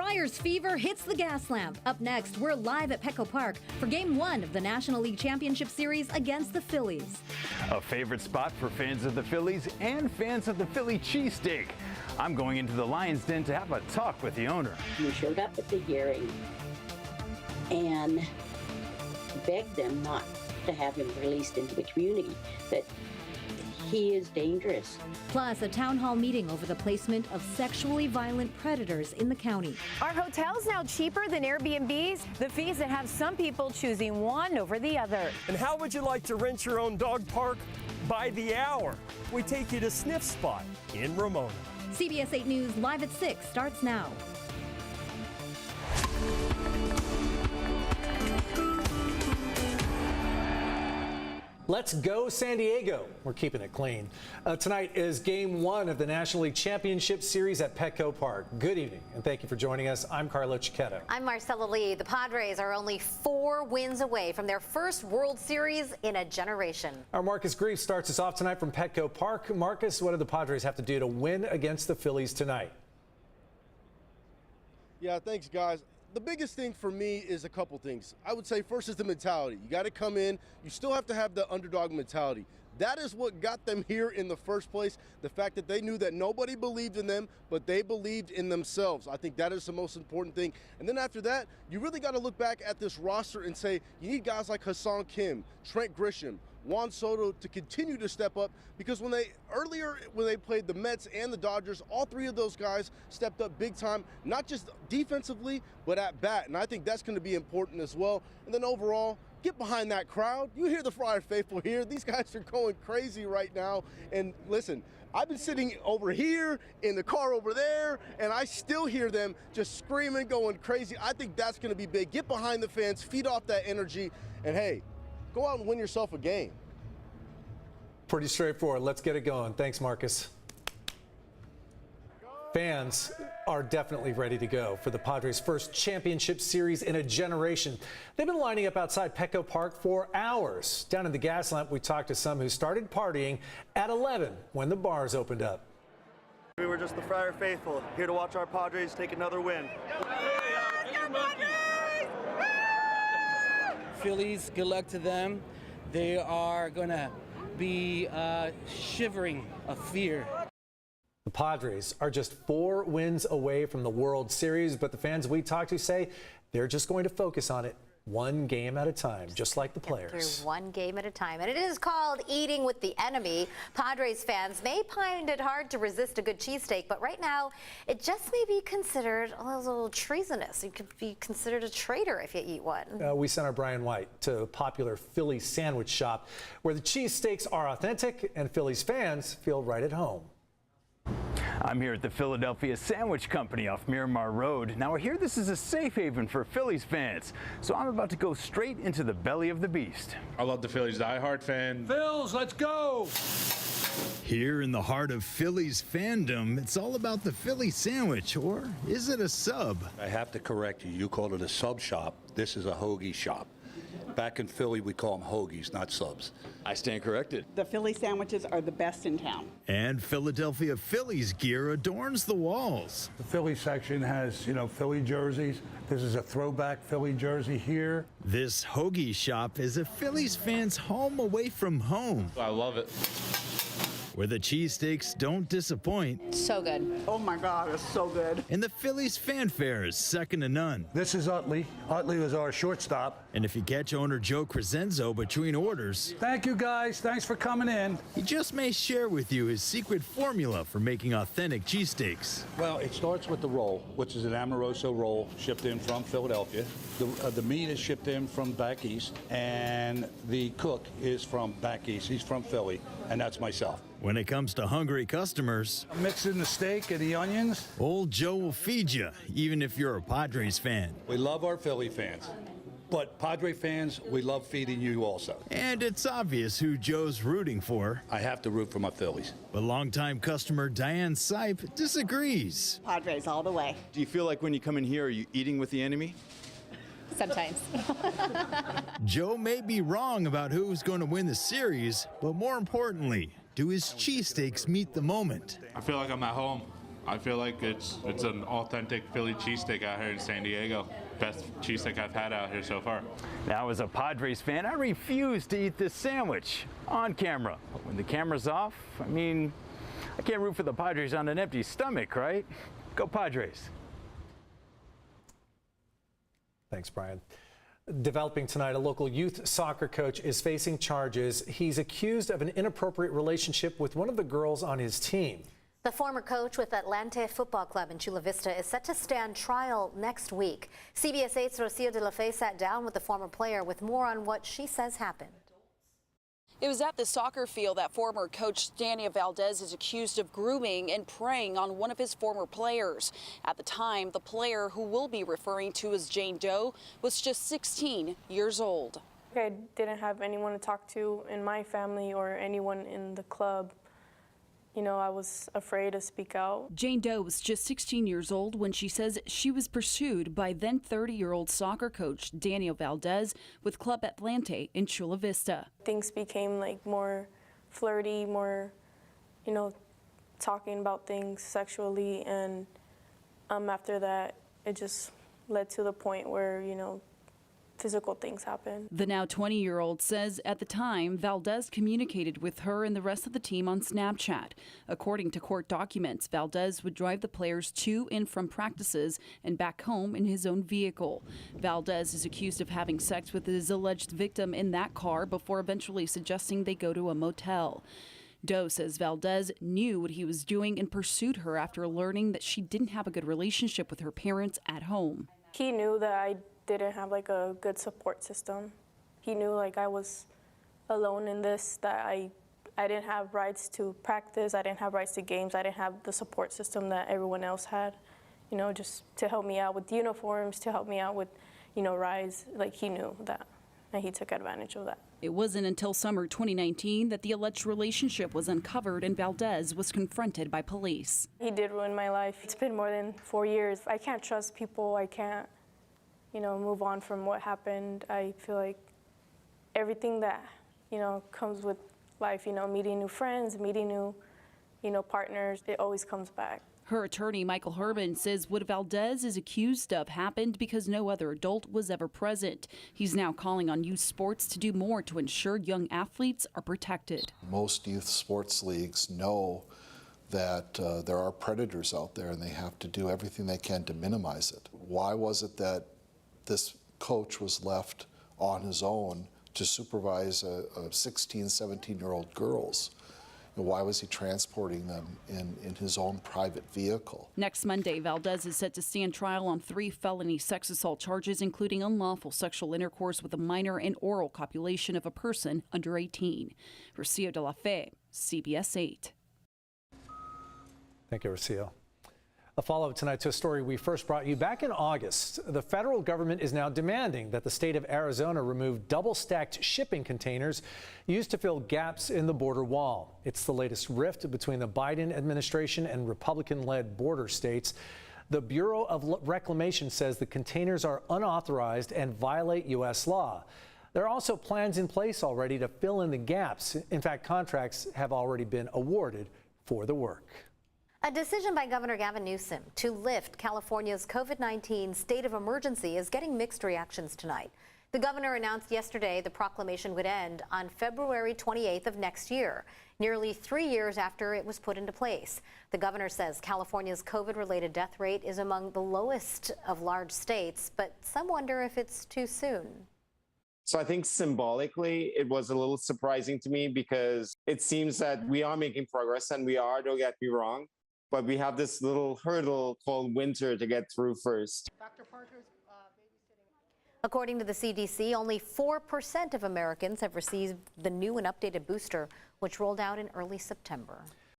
Friars fever hits the gas lamp. Up next, we're live at Petco Park for Game 1 of the National League Championship Series against the Phillies. A favorite spot for fans of the Phillies and fans of the Philly cheesesteak. I'm going into the Lions' Den to have a talk with the owner. We showed up at the hearing and begged them not to have him released into the community, that he is dangerous. Plus, a town hall meeting over the placement of sexually violent predators in the county. Are hotels now cheaper than Airbnbs? The fees that have some people choosing one over the other. And how would you like to rent your own dog park by the hour? We take you to Sniff Spot in Ramona. CBS 8 News Live at 6 starts now. Let's go San Diego. We're keeping it clean. Tonight is Game 1 of the National League Championship Series at Petco Park. Good evening, and thank you for joining us. I'm Carlo Cicchetto. I'm Marcella Lee. The Padres are only 4 wins away from their first World Series in a generation. Our Marcus Grief starts us off tonight from Petco Park. Marcus, what do the Padres have to do to win against the Phillies tonight? Yeah, thanks, guys. The biggest thing for me is a couple things. I would say first is the mentality. You got to come in. You still have to have the underdog mentality. That is what got them here in the first place. The fact that they knew that nobody believed in them, but they believed in themselves. I think that is the most important thing. And then after that, you really got to look back at this roster and say, you need guys like Hassan Kim, Trent Grisham, Juan Soto to continue to step up, because when they played the Mets and the Dodgers, all 3 of those guys stepped up big time, not just defensively, but at bat. And I think that's going to be important as well. And then overall, get behind that crowd. You hear the Friar faithful here. These guys are going crazy right now. And listen, I've been sitting over here in the car over there, and I still hear them just screaming, going crazy. I think that's going to be big. Get behind the fans, feed off that energy, and hey, go out and win yourself a game. Pretty straightforward. Let's get it going. Thanks, Marcus. Fans are definitely ready to go for the Padres' first championship series in a generation. They've been lining up outside Petco Park for hours. Down in the gas lamp, we talked to some who started partying at 11 when the bars opened up. We were just the Friar faithful, here to watch our Padres take another win. Phillies, good luck to them. They are going to be shivering of fear. The Padres are just 4 wins away from the World Series, but the fans we talked to say they're just going to focus on it one game at a time, just like the players. Through one game at a time. And it is called eating with the enemy. Padres fans may find it hard to resist a good cheesesteak, but right now it just may be considered a little treasonous. You could be considered a traitor if you eat one. We sent our Brian White to a popular Philly sandwich shop where the cheesesteaks are authentic and Phillies fans feel right at home. I'm here at the Philadelphia Sandwich Company off Miramar Road. Now, I hear this is a safe haven for Phillies fans, so I'm about to go straight into the belly of the beast. I love the Phillies, diehard fan. Phils, let's go! Here in the heart of Phillies fandom, it's all about the Philly sandwich, or is it a sub? I have to correct you. You called it a sub shop. This is a hoagie shop. Back in Philly, we call them hoagies, not subs. I stand corrected. The Philly sandwiches are the best in town. And Philadelphia Phillies gear adorns the walls. The Philly section has, Philly jerseys. This is a throwback Philly jersey here. This hoagie shop is a Phillies fan's home away from home. I love it. Where the cheesesteaks don't disappoint. So good. Oh my God, it's so good. And the Phillies fanfare is second to none. This is Utley. Utley was our shortstop. And if you catch owner Joe Crescenzo between orders. Thank you guys, thanks for coming in. He just may share with you his secret formula for making authentic cheesesteaks. Well, it starts with the roll, which is an Amoroso roll shipped in from Philadelphia. The meat is shipped in from back east, and the cook is from back east. He's from Philly, and that's myself. When it comes to hungry customers, I'm mixing the steak and the onions. Old Joe will feed you, even if you're a Padres fan. We love our Philly fans, but Padre fans, we love feeding you also. And it's obvious who Joe's rooting for. I have to root for my Phillies. But longtime customer Diane Sipe disagrees. Padres all the way. Do you feel like when you come in here, are you eating with the enemy? Sometimes. Joe may be wrong about who's going to win the series, but more importantly, do his cheesesteaks meet the moment? I feel like I'm at home. I feel like it's an authentic Philly cheesesteak out here in San Diego. Best cheesesteak I've had out here so far. Now, as a Padres fan, I refuse to eat this sandwich on camera. But when the camera's off, I mean, I can't root for the Padres on an empty stomach, right? Go Padres. Thanks, Brian. Developing tonight, a local youth soccer coach is facing charges. He's accused of an inappropriate relationship with one of the girls on his team. The former coach with Atlante Football Club in Chula Vista is set to stand trial next week. CBS 8's Rocio de la Fe sat down with the former player with more on what she says happened. It was at the soccer field that former coach Daniel Valdez is accused of grooming and preying on one of his former players. At the time, the player, who we'll be referring to as Jane Doe, was just 16 years old. I didn't have anyone to talk to in my family or anyone in the club. You know, I was afraid to speak out. Jane Doe was just 16 years old when she says she was pursued by then 30-year-old soccer coach Daniel Valdez with Club Atlante in Chula Vista. Things became like more flirty, more, you know, talking about things sexually, and after that, it just led to the point where, you know, physical things happen. The now 20-year-old says at the time, Valdez communicated with her and the rest of the team on Snapchat. According to court documents, Valdez would drive the players to and from practices and back home in his own vehicle. Valdez is accused of having sex with his alleged victim in that car before eventually suggesting they go to a motel. Doe says Valdez knew what he was doing and pursued her after learning that she didn't have a good relationship with her parents at home. He knew that I didn't have like a good support system. He knew like I was alone in this, that I didn't have rights to practice, I didn't have rights to games, I didn't have the support system that everyone else had, you know, just to help me out with uniforms, to help me out with, you know, rides. Like, he knew that, and he took advantage of that. It wasn't until summer 2019 that the alleged relationship was uncovered and Valdez was confronted by police. He did ruin my life. It's been more than 4 years. I can't trust people. I can't, you know, move on from what happened. I feel like everything that, you know, comes with life, you know, meeting new friends, meeting new, you know, partners, it always comes back. Her attorney, Michael Herman, says what Valdez is accused of happened because no other adult was ever present. He's now calling on youth sports to do more to ensure young athletes are protected. Most youth sports leagues know that there are predators out there, and they have to do everything they can to minimize it. Why was it that this coach was left on his own to supervise 16, 17-year-old girls? And why was he transporting them in his own private vehicle? Next Monday, Valdez is set to stand trial on 3 felony sex assault charges, including unlawful sexual intercourse with a minor and oral copulation of a person under 18. Rocio de la Fe, CBS 8. Thank you, Rocio. A follow-up tonight to a story we first brought you back in August. The federal government is now demanding that the state of Arizona remove double-stacked shipping containers used to fill gaps in the border wall. It's the latest rift between the Biden administration and Republican-led border states. The Bureau of Reclamation says the containers are unauthorized and violate U.S. law. There are also plans in place already to fill in the gaps. In fact, contracts have already been awarded for the work. A decision by Governor Gavin Newsom to lift California's COVID-19 state of emergency is getting mixed reactions tonight. The governor announced yesterday the proclamation would end on February 28th of next year, nearly 3 years after it was put into place. The governor says California's COVID-related death rate is among the lowest of large states, but some wonder if it's too soon. So I think symbolically, it was a little surprising to me because it seems that we are making progress, and we are, don't get me wrong. But we have this little hurdle called winter to get through first. According to the CDC, only 4% of Americans have received the new and updated booster, which rolled out in early September.